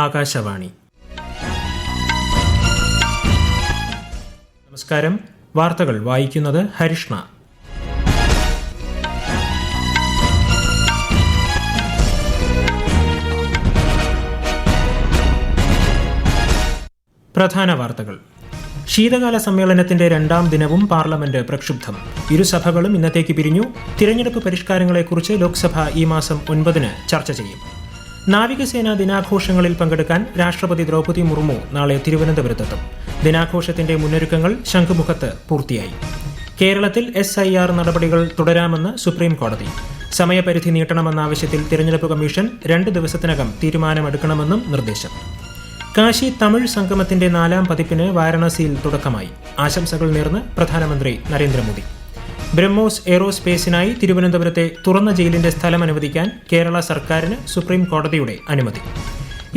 ആകാശവാണി. നമസ്കാരം. വാർത്തകൾ വായിക്കുന്നത് ഹരിഷ്ണ. പ്രധാന വാർത്തകൾ. ശീതകാല സമ്മേളനത്തിന്റെ രണ്ടാം ദിനവും പാർലമെന്റ് പ്രക്ഷുബ്ധം. ഇരുസഭകളും ഇന്നത്തേക്ക് പിരിഞ്ഞു. തിരഞ്ഞെടുപ്പ് പരിഷ്കാരങ്ങളെക്കുറിച്ച് ലോക്സഭ ഈ മാസം 9 ചർച്ച ചെയ്യും. നാവികസേനാ ദിനാഘോഷങ്ങളിൽ പങ്കെടുക്കാൻ രാഷ്ട്രപതി ദ്രൗപദി മുർമു നാളെ തിരുവനന്തപുരത്തെത്തും. ദിനാഘോഷത്തിന്റെ മുന്നൊരുക്കങ്ങൾ ശംഖുമുഖത്ത് പൂർത്തിയായി. കേരളത്തിൽ SIR നടപടികൾ തുടരാമെന്ന് സുപ്രീം കോടതി. സമയപരിധി നീട്ടണമെന്ന ആവശ്യത്തിൽ തിരഞ്ഞെടുപ്പ് കമ്മീഷൻ 2 ദിവസത്തിനകം തീരുമാനമെടുക്കണമെന്നും നിർദ്ദേശം. കാശി തമിഴ് സംഗമത്തിന്റെ 4ാം പതിപ്പിന് വാരണാസിയിൽ തുടക്കമായി. ആശംസകൾ നേർന്ന് പ്രധാനമന്ത്രി നരേന്ദ്രമോദി. ബ്രഹ്മോസ് എയ്റോസ്പേസിനായി തിരുവനന്തപുരത്തെ തുറന്ന ജയിലിന്റെ സ്ഥലം അനുവദിക്കാൻ കേരള സർക്കാരിന് സുപ്രീം കോടതിയുടെ അനുമതി.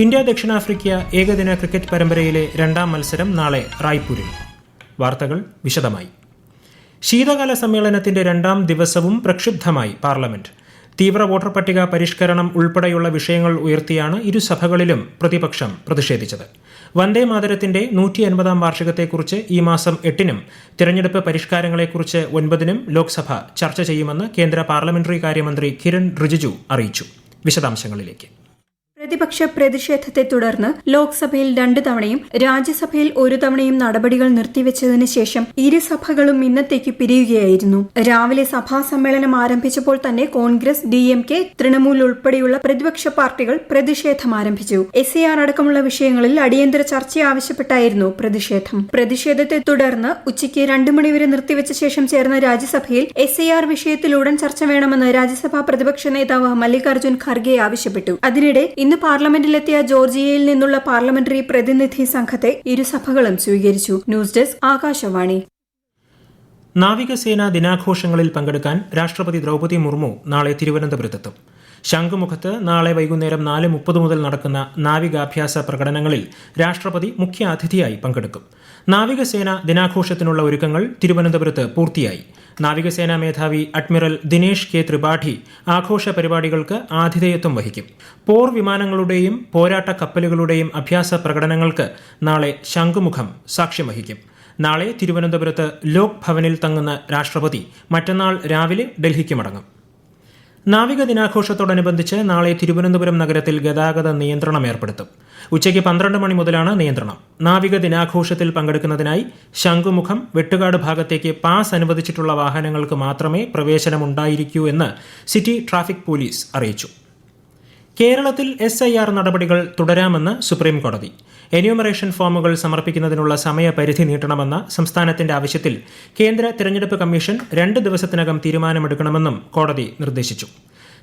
ഇന്ത്യ ദക്ഷിണാഫ്രിക്ക ഏകദിന ക്രിക്കറ്റ് പരമ്പരയിലെ 2ാം മത്സരം നാളെ റായ്പൂരിൽ. വാർത്തകൾ വിശദമായി. ശീതകാല സമ്മേളനത്തിന്റെ 2ാം ദിവസവും പ്രക്ഷുബ്ധമായി പാർലമെന്റ്. തീവ്ര വോട്ടർ പട്ടിക പരിഷ്കരണം ഉൾപ്പെടെയുള്ള വിഷയങ്ങൾ ഉയർത്തിയാണ് ഇരുസഭകളിലും പ്രതിപക്ഷം പ്രതിഷേധിച്ചത്. വന്ദേ മാതരത്തിന്റെ 150ാം വാർഷികത്തെക്കുറിച്ച് ഈ മാസം 8-നും തിരഞ്ഞെടുപ്പ് പരിഷ്കാരങ്ങളെക്കുറിച്ച് 9-നും ലോക്സഭ ചർച്ച ചെയ്യുമെന്ന് കേന്ദ്ര പാർലമെന്ററി കാര്യമന്ത്രി കിരൺ റിജിജു അറിയിച്ചു. വിശദാംശങ്ങളിലേക്ക്. പ്രതിപക്ഷ പ്രതിഷേധത്തെ തുടർന്ന് ലോക്സഭയിൽ 2 തവണയും രാജ്യസഭയിൽ 1 തവണയും നടപടികൾ നിർത്തിവെച്ചതിന് ശേഷം ഇരുസഭകളും ഇന്നത്തേക്ക് പിരിയുകയായിരുന്നു. രാവിലെ സഭാ സമ്മേളനം ആരംഭിച്ചപ്പോൾ തന്നെ കോൺഗ്രസ്, DMK, തൃണമൂൽ ഉൾപ്പെടെയുള്ള പ്രതിപക്ഷ പാർട്ടികൾ പ്രതിഷേധം ആരംഭിച്ചു. SIR അടക്കമുള്ള വിഷയങ്ങളിൽ അടിയന്തര ചർച്ച ആവശ്യപ്പെട്ടായിരുന്നു പ്രതിഷേധം. പ്രതിഷേധത്തെ തുടർന്ന് ഉച്ചയ്ക്ക് 2 മണിവരെ നിർത്തിവെച്ച ശേഷം ചേർന്ന രാജ്യസഭയിൽ SIR വിഷയത്തിൽ ഉടൻ ചർച്ച വേണമെന്ന് രാജ്യസഭാ പ്രതിപക്ഷ നേതാവ് മല്ലികാർജ്ജുൻ ഖർഗെ ആവശ്യപ്പെട്ടു. അതിനിടെ ഇന്ന് പാർലമെന്റിലെത്തിയ ജോർജിയയിൽ നിന്നുള്ള പാർലമെന്ററി പ്രതിനിധി സംഘത്തെ ഇരുസഭകളും സ്വീകരിച്ചു. News desk, Akashvani. നാവികസേനാ ദിനാഘോഷങ്ങളിൽ പങ്കെടുക്കാൻ രാഷ്ട്രപതി ദ്രൗപദി മുർമു നാളെ തിരുവനന്തപുരത്തെത്തും. ശംഖുമുഖത്ത് നാളെ വൈകുന്നേരം 4:30 മുതൽ നടക്കുന്ന നാവികാഭ്യാസ പ്രകടനങ്ങളിൽ രാഷ്ട്രപതി മുഖ്യ അതിഥിയായി പങ്കെടുക്കും. നാവികസേന ദിനാഘോഷത്തിനുള്ള ഒരുക്കങ്ങൾ തിരുവനന്തപുരത്ത് പൂർത്തിയായി. നാവികസേനാ മേധാവി അഡ്മിറൽ ദിനേഷ് കെ ത്രിപാഠി ആഘോഷ പരിപാടികൾക്ക് ആതിഥേയത്വം വഹിക്കും. പോർ വിമാനങ്ങളുടെയും പോരാട്ട കപ്പലുകളുടെയും അഭ്യാസ പ്രകടനങ്ങൾക്ക് നാളെ ശംഖുമുഖം സാക്ഷ്യം വഹിക്കും. നാളെ തിരുവനന്തപുരത്ത് ലോക് ഭവനിൽ തങ്ങുന്ന രാഷ്ട്രപതി മറ്റന്നാൾ രാവിലെ ഡൽഹിക്ക് മടങ്ങും. നാവിക ദിനാഘോഷത്തോടനുബന്ധിച്ച് നാളെ തിരുവനന്തപുരം നഗരത്തിൽ ഗതാഗത നിയന്ത്രണം ഏർപ്പെടുത്തും. ഉച്ചയ്ക്ക് 12 മണി മുതലാണ് നിയന്ത്രണം. നാവിക ദിനാഘോഷത്തിൽ പങ്കെടുക്കുന്നതിനായി ശംഖുമുഖം, വെട്ടുകാട് ഭാഗത്തേക്ക് പാസ് അനുവദിച്ചിട്ടുള്ള വാഹനങ്ങൾക്ക് മാത്രമേ പ്രവേശനമുണ്ടായിരിക്കൂ എന്ന് സിറ്റി ട്രാഫിക് പോലീസ് അറിയിച്ചു. കേരളത്തിൽ SIR നടപടികൾ തുടരാമെന്ന് സുപ്രീം കോടതി. എന്യൂമറേഷൻ ഫോമുകൾ സമർപ്പിക്കുന്നതിനുള്ള സമയപരിധി നീട്ടണമെന്ന സംസ്ഥാനത്തിന്റെ ആവശ്യത്തിൽ കേന്ദ്ര തിരഞ്ഞെടുപ്പ് കമ്മീഷൻ 2 ദിവസത്തിനകം തീരുമാനമെടുക്കണമെന്നും കോടതി നിർദ്ദേശിച്ചു.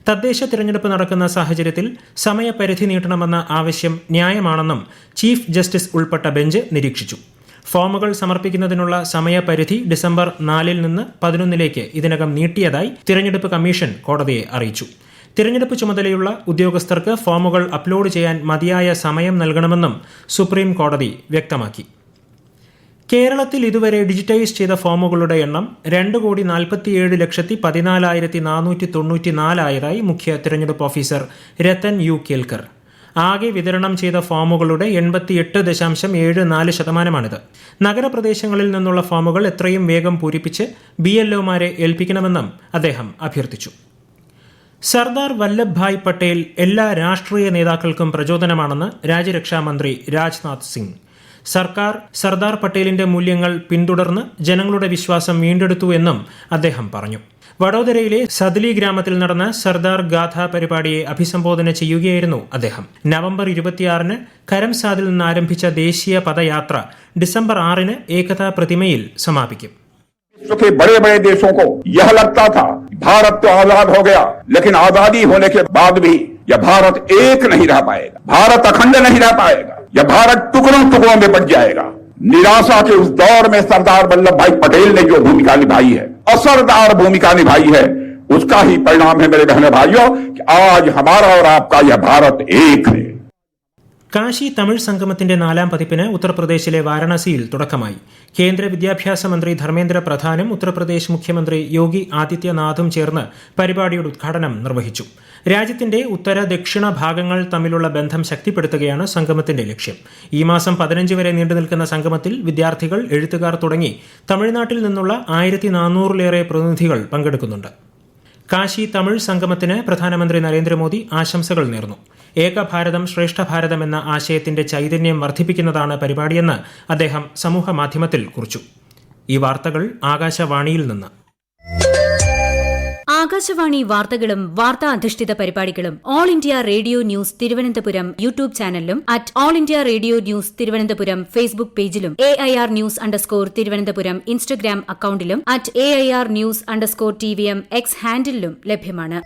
തദ്ദേശ തിരഞ്ഞെടുപ്പ് നടക്കുന്ന സാഹചര്യത്തിൽ സമയപരിധി നീട്ടണമെന്ന ആവശ്യം ന്യായമാണെന്നും ചീഫ് ജസ്റ്റിസ് ഉൾപ്പെട്ട ബെഞ്ച് നിരീക്ഷിച്ചു. ഫോമുകൾ സമർപ്പിക്കുന്നതിനുള്ള സമയപരിധി ഡിസംബർ 4 നിന്ന് 11 ഇതിനകം നീട്ടിയതായി തിരഞ്ഞെടുപ്പ് കമ്മീഷൻ കോടതിയെ അറിയിച്ചു. തിരഞ്ഞെടുപ്പ് ചുമതലയുള്ള ഉദ്യോഗസ്ഥർക്ക് ഫോമുകൾ അപ്ലോഡ് ചെയ്യാൻ മതിയായ സമയം നൽകണമെന്നും സുപ്രീം കോടതി വ്യക്തമാക്കി. കേരളത്തിൽ ഇതുവരെ ഡിജിറ്റൈസ് ചെയ്ത ഫോമുകളുടെ എണ്ണം 2,47,14,494 ആയതായി മുഖ്യ തിരഞ്ഞെടുപ്പ് ഓഫീസർ രത്തൻ യു കേൽക്കർ. ആകെ വിതരണം ചെയ്ത ഫോമുകളുടെ 88.74%. നഗരപ്രദേശങ്ങളിൽ നിന്നുള്ള ഫോമുകൾ എത്രയും വേഗം പൂരിപ്പിച്ച് BLOമാരെ ഏൽപ്പിക്കണമെന്നും അദ്ദേഹം അഭ്യർത്ഥിച്ചു. സർദാർ വല്ലഭ്ഭായ് പട്ടേൽ എല്ലാ രാഷ്ട്രീയ നേതാക്കൾക്കും പ്രചോദനമാണെന്ന് രാജ്യരക്ഷാമന്ത്രി രാജ്നാഥ് സിംഗ്. സർക്കാർ സർദാർ പട്ടേലിന്റെ മൂല്യങ്ങൾ പിന്തുടർന്ന് ജനങ്ങളുടെ വിശ്വാസം വീണ്ടെടുത്തു എന്നും അദ്ദേഹം പറഞ്ഞു. വഡോദരയിലെ സദ്ലി ഗ്രാമത്തിൽ നടന്ന സർദാർ ഗാഥ പരിപാടിയെ അഭിസംബോധന ചെയ്യുകയായിരുന്നു അദ്ദേഹം. നവംബർ 26 കരംസാദിൽ നിന്ന് ആരംഭിച്ച ദേശീയ പദയാത്ര ഡിസംബർ 6 ഏകതാ പ്രതിമയിൽ സമാപിക്കും. विश्व के बड़े बड़े देशों को यह लगता था भारत तो आजाद हो गया, लेकिन आजादी होने के बाद भी यह भारत एक नहीं रह पाएगा, भारत अखंड नहीं रह पाएगा, यह भारत टुकड़ों टुकड़ों में बट जाएगा। निराशा के उस दौर में सरदार वल्लभ भाई पटेल ने जो भूमिका निभाई है, असरदार भूमिका निभाई है, उसका ही परिणाम है मेरे बहनों भाइयों कि आज हमारा और आपका यह भारत एक है। കാശി തമിഴ് സംഗമത്തിന്റെ 4ാം പതിപ്പിന് ഉത്തർപ്രദേശിലെ വാരണാസിയിൽ തുടക്കമായി. കേന്ദ്ര വിദ്യാഭ്യാസ മന്ത്രി ധർമ്മേന്ദ്ര പ്രധാനും ഉത്തർപ്രദേശ് മുഖ്യമന്ത്രി യോഗി ആദിത്യനാഥും ചേർന്ന് പരിപാടിയുടെ ഉദ്ഘാടനം നിർവഹിച്ചു. രാജ്യത്തിന്റെ ഉത്തര ദക്ഷിണ ഭാഗങ്ങൾ തമ്മിലുള്ള ബന്ധം ശക്തിപ്പെടുത്തുകയാണ് സംഗമത്തിന്റെ ലക്ഷ്യം. ഈ മാസം 15 വരെ നീണ്ടുനിൽക്കുന്ന സംഗമത്തിൽ വിദ്യാർത്ഥികൾ, എഴുത്തുകാർ തുടങ്ങി തമിഴ്നാട്ടിൽ നിന്നുള്ള 1400-ലേറെ പ്രതിനിധികൾ പങ്കെടുക്കുന്നുണ്ട്. കാശി തമിഴ് സംഗമത്തിന് പ്രധാനമന്ത്രി നരേന്ദ്രമോദി ആശംസകൾ നേർന്നു. ഏക ഭാരതം ശ്രേഷ്ഠ ഭാരതം എന്ന ആശയത്തിന്റെ ചൈതന്യം വർദ്ധിപ്പിക്കുന്നതാണ് പരിപാടിയെന്ന് അദ്ദേഹം സമൂഹമാധ്യമത്തിൽ കുറിച്ചു. ഈ വാർത്തകൾ ആകാശവാണിയിൽ നിന്ന്. ആകാശവാണി വാർത്തകളും വാർത്താ അധിഷ്ഠിത പരിപാടികളും all India radio news Thiruvananthapuram YouTube ചാനലിലും all India radio news Thiruvananthapuram Facebook പേജിലും AIR ന്യൂസ് _ തിരുവനന്തപുരം ഇൻസ്റ്റഗ്രാം അക്കൌണ്ടിലും @AIR ന്യൂസ് _ TVM X ഹാൻഡിലും ലഭ്യമാണ്.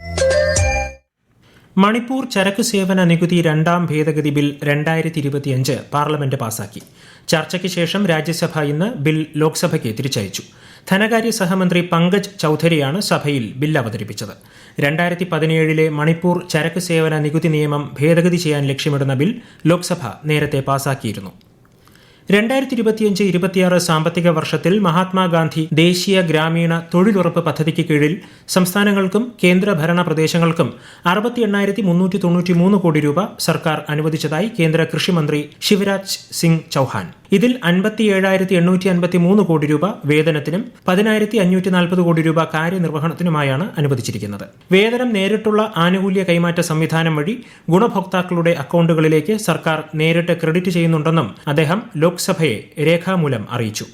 മണിപ്പൂർ ചരക്കു സേവന നികുതി 2ാം ഭേദഗതി ബിൽ 2025 പാർലമെന്റ് പാസാക്കി. ചർച്ചയ്ക്ക് ശേഷം രാജ്യസഭ ഇന്ന് ബിൽ ലോക്സഭയ്ക്ക് തിരിച്ചയച്ചു. ധനകാര്യ സഹമന്ത്രി പങ്കജ് ചൌധരിയാണ് സഭയിൽ ബിൽ അവതരിപ്പിച്ചത്. 2017 മണിപ്പൂർ ചരക്കു സേവന നികുതി നിയമം ഭേദഗതി ചെയ്യാൻ ലക്ഷ്യമിടുന്ന ബിൽ ലോക്സഭ നേരത്തെ പാസാക്കിയിരുന്നു. 2025-26 സാമ്പത്തിക വർഷത്തിൽ മഹാത്മാഗാന്ധി ദേശീയ ഗ്രാമീണ തൊഴിലുറപ്പ് പദ്ധതിക്ക് കീഴിൽ സംസ്ഥാനങ്ങൾക്കും കേന്ദ്രഭരണ പ്രദേശങ്ങൾക്കും 68,393 കോടി രൂപ സർക്കാർ അനുവദിച്ചതായി കേന്ദ്ര കൃഷിമന്ത്രി ശിവരാജ് സിംഗ് ചൌഹാൻ. ഇതിൽ 57,853 കോടി രൂപ വേതനത്തിനും 10,540 കോടി രൂപ കാര്യനിർവഹണത്തിനുമായാണ് അനുവദിച്ചിരിക്കുന്നത്. വേതനം നേരിട്ടുള്ള ആനുകൂല്യ കൈമാറ്റ സംവിധാനം വഴി ഗുണഭോക്താക്കളുടെ അക്കൌണ്ടുകളിലേക്ക് സർക്കാർ നേരിട്ട് ക്രെഡിറ്റ് ചെയ്യുന്നുണ്ടെന്നും അദ്ദേഹം ലോക്സഭയെ രേഖാമൂലം അറിയിച്ചു.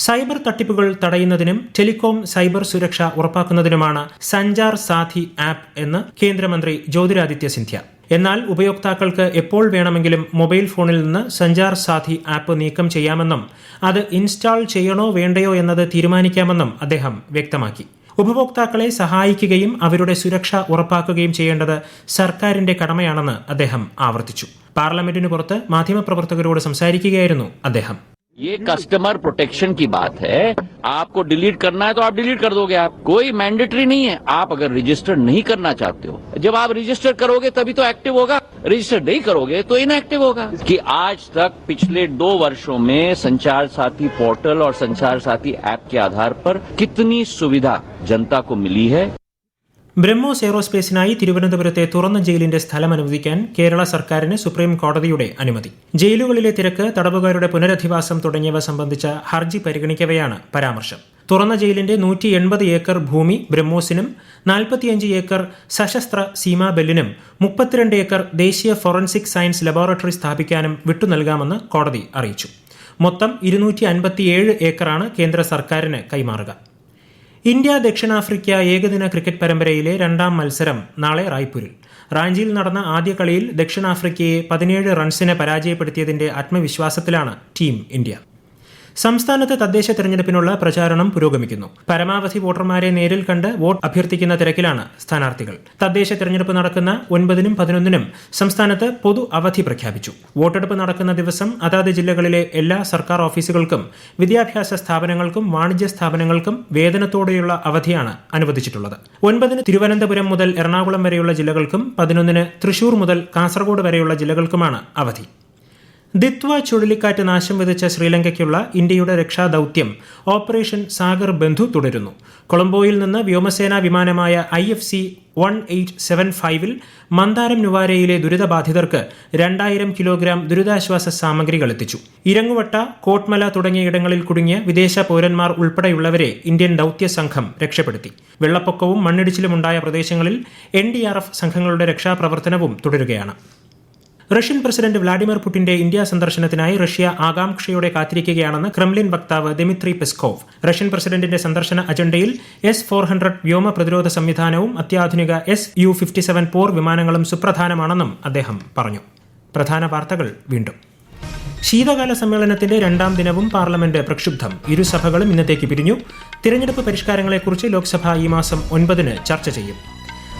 സൈബർ തട്ടിപ്പുകൾ തടയുന്നതിനും ടെലികോം സൈബർ സുരക്ഷ ഉറപ്പാക്കുന്നതിനുമാണ് സഞ്ചാർ സാഥി ആപ്പ് എന്ന് കേന്ദ്രമന്ത്രി ജ്യോതിരാദിത്യ സിന്ധ്യ. എന്നാൽ ഉപയോക്താക്കൾക്ക് എപ്പോൾ വേണമെങ്കിലും മൊബൈൽ ഫോണിൽ നിന്ന് സഞ്ചാർ സാഥി ആപ്പ് നീക്കം ചെയ്യാമെന്നും അത് ഇൻസ്റ്റാൾ ചെയ്യണോ വേണ്ടയോ എന്നത് തീരുമാനിക്കാമെന്നും അദ്ദേഹം വ്യക്തമാക്കി. ഉപഭോക്താക്കളെ സഹായിക്കുകയും അവരുടെ സുരക്ഷ ഉറപ്പാക്കുകയും ചെയ്യേണ്ടത് സർക്കാരിന്റെ കടമയാണെന്ന് അദ്ദേഹം ആവർത്തിച്ചു. പാർലമെന്റിന് പുറത്ത് മാധ്യമപ്രവർത്തകരോട് സംസാരിക്കുകയായിരുന്നു അദ്ദേഹം. ये कस्टमर प्रोटेक्शन की बात है. आपको डिलीट करना है तो आप डिलीट कर दोगे. आप कोई मैंडेटरी नहीं है. आप अगर रजिस्टर नहीं करना चाहते हो, जब आप रजिस्टर करोगे तभी तो एक्टिव होगा. रजिस्टर नहीं करोगे तो इनएक्टिव होगा. कि आज तक पिछले 2 वर्षों में संचार साथी पोर्टल और संचार साथी ऐप के आधार पर कितनी सुविधा जनता को मिली है. ബ്രഹ്മോസ് എയ്റോസ്പേസിനായി തിരുവനന്തപുരത്തെ തുറന്ന ജയിലിന്റെ സ്ഥലം അനുവദിക്കാൻ കേരള സർക്കാരിന് സുപ്രീം കോടതിയുടെ അനുമതി. ജയിലുകളിലെ തിരക്ക്, തടവുകാരുടെ പുനരധിവാസം തുടങ്ങിയവ സംബന്ധിച്ച ഹർജി പരിഗണിക്കവെയാണ് പരാമർശം. തുറന്ന ജയിലിന്റെ 180 ഏക്കർ ഭൂമി ബ്രഹ്മോസിനും 45 ഏക്കർ സശസ്ത്ര സീമാ ബെല്ലിനും 32 ഏക്കർ ദേശീയ ഫോറൻസിക് സയൻസ് ലബോറട്ടറി സ്ഥാപിക്കാനും വിട്ടുനൽകാമെന്ന് കോടതി അറിയിച്ചു. മൊത്തം 257 ഏക്കറാണ് കേന്ദ്ര സർക്കാരിന് കൈമാറുക. ഇന്ത്യ ദക്ഷിണാഫ്രിക്ക ഏകദിന ക്രിക്കറ്റ് പരമ്പരയിലെ 2ാം മത്സരം നാളെ റായ്പൂരിൽ. റാഞ്ചിയിൽ നടന്ന ആദ്യ കളിയിൽ ദക്ഷിണാഫ്രിക്കയെ 17 റൺസിന് പരാജയപ്പെടുത്തിയതിന്റെ ആത്മവിശ്വാസത്തിലാണ് ടീം ഇന്ത്യ. സംസ്ഥാനത്ത് തദ്ദേശ തെരഞ്ഞെടുപ്പിനുള്ള പ്രചാരണം പുരോഗമിക്കുന്നു. പരമാവധി വോട്ടർമാരെ നേരിൽ കണ്ട് വോട്ട് അഭ്യർത്ഥിക്കുന്ന തിരക്കിലാണ് സ്ഥാനാർത്ഥികൾ. തദ്ദേശ തെരഞ്ഞെടുപ്പ് നടക്കുന്ന 9-നും 11-നും സംസ്ഥാനത്ത് പൊതു അവധി പ്രഖ്യാപിച്ചു. വോട്ടെടുപ്പ് നടക്കുന്ന ദിവസം അതാത് ജില്ലകളിലെ എല്ലാ സർക്കാർ ഓഫീസുകൾക്കും വിദ്യാഭ്യാസ സ്ഥാപനങ്ങൾക്കും വാണിജ്യ സ്ഥാപനങ്ങൾക്കും വേതനത്തോടെയുള്ള അവധിയാണ് അനുവദിച്ചിട്ടുള്ളത്. 9-ന് തിരുവനന്തപുരം മുതൽ എറണാകുളം വരെയുള്ള ജില്ലകൾക്കും 11-ന് തൃശൂർ മുതൽ കാസർഗോഡ് വരെയുള്ള ജില്ലകൾക്കുമാണ് അവധി. ദിത്വ ചുഴലിക്കാറ്റ് നാശം വിതച്ച ശ്രീലങ്കയ്ക്കുള്ള ഇന്ത്യയുടെ രക്ഷാദൌത്യം ഓപ്പറേഷൻ സാഗർ ബന്ധു തുടരുന്നു. കൊളംബോയിൽ നിന്ന് വ്യോമസേനാ വിമാനമായ IFC 1875-ൽ മന്ദാരം നുവാരയിലെ ദുരിതബാധിതർക്ക് 2000 കിലോഗ്രാം ദുരിതാശ്വാസ സാമഗ്രികൾ എത്തിച്ചു. ഇരങ്ങുവട്ട, കോട്ട്മല തുടങ്ങിയ ഇടങ്ങളിൽ കുടുങ്ങിയ വിദേശ പൗരന്മാർ ഉൾപ്പെടെയുള്ളവരെ ഇന്ത്യൻ ദൌത്യ സംഘം രക്ഷപ്പെടുത്തി. വെള്ളപ്പൊക്കവും മണ്ണിടിച്ചിലുമുണ്ടായ പ്രദേശങ്ങളിൽ NDRF സംഘങ്ങളുടെ രക്ഷാപ്രവർത്തനവും തുടരുകയാണ്. റഷ്യൻ പ്രസിഡന്റ് വ്ളാഡിമിർ പുടിന്റെ ഇന്ത്യ സന്ദർശനത്തിനായി റഷ്യ ആകാംക്ഷയോടെ കാത്തിരിക്കുകയാണെന്ന് ക്രെംലിൻ വക്താവ് ദിമിത്രി പെസ്കോവ്. റഷ്യൻ പ്രസിഡന്റിന്റെ സന്ദർശന അജണ്ടയിൽ S-400 വ്യോമ പ്രതിരോധ സംവിധാനവും അത്യാധുനിക Su-57 പോർ വിമാനങ്ങളും സുപ്രധാനമാണെന്നും അദ്ദേഹം പറഞ്ഞു. പ്രധാന വാർത്തകൾ വീണ്ടും. ശീതകാല സമ്മേളനത്തിന്റെ 2ാം ദിനവും പാർലമെന്റ് പ്രക്ഷുബ്ധം. ഇരുസഭകളും ഇന്നത്തേക്ക് പിരിഞ്ഞു. തിരഞ്ഞെടുപ്പ് പരിഷ്കാരങ്ങളെക്കുറിച്ച് ലോക്സഭ ഈ മാസം 9-ന് ചർച്ച ചെയ്യും.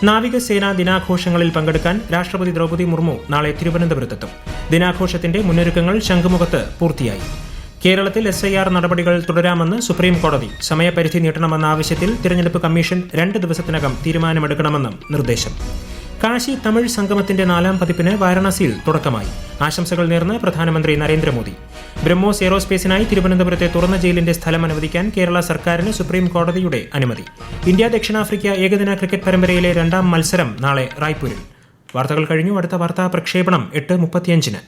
നാവികസേനാ ദിനാഘോഷങ്ങളിൽ പങ്കെടുക്കാൻ രാഷ്ട്രപതി ദ്രൗപദി മുർമു നാളെ തിരുവനന്തപുരത്തെത്തും. ദിനാഘോഷത്തിന്റെ മുന്നൊരുക്കങ്ങൾ ശംഖുമുഖത്ത് പൂർത്തിയായി. കേരളത്തിൽ SIR നടപടികൾ തുടരാമെന്ന് സുപ്രീം കോടതി. സമയപരിധി നീട്ടണമെന്ന ആവശ്യത്തിൽ തിരഞ്ഞെടുപ്പ് കമ്മീഷൻ 2 ദിവസത്തിനകം തീരുമാനമെടുക്കണമെന്നും നിർദ്ദേശം. കാശി തമിഴ് സംഗമത്തിന്റെ 4ാം പതിപ്പിന് വാരണാസിയിൽ തുടക്കമായി. ആശംസകൾ നേർന്ന് പ്രധാനമന്ത്രി നരേന്ദ്രമോദി. ബ്രഹ്മോസ് എയ്റോസ്പേസിനായി തിരുവനന്തപുരത്തെ തുറന്ന ജയിലിന്റെ സ്ഥലം അനുവദിക്കാൻ കേരള സർക്കാരിന് സുപ്രീം കോടതിയുടെ അനുമതി. ഇന്ത്യ ദക്ഷിണാഫ്രിക്ക ഏകദിന ക്രിക്കറ്റ് പരമ്പരയിലെ 2ാം മത്സരം നാളെ റായ്പൂരിൽ. വാർത്തകൾ കഴിഞ്ഞു. അടുത്ത വാർത്താ പ്രക്ഷേപണം 8:35-ന്.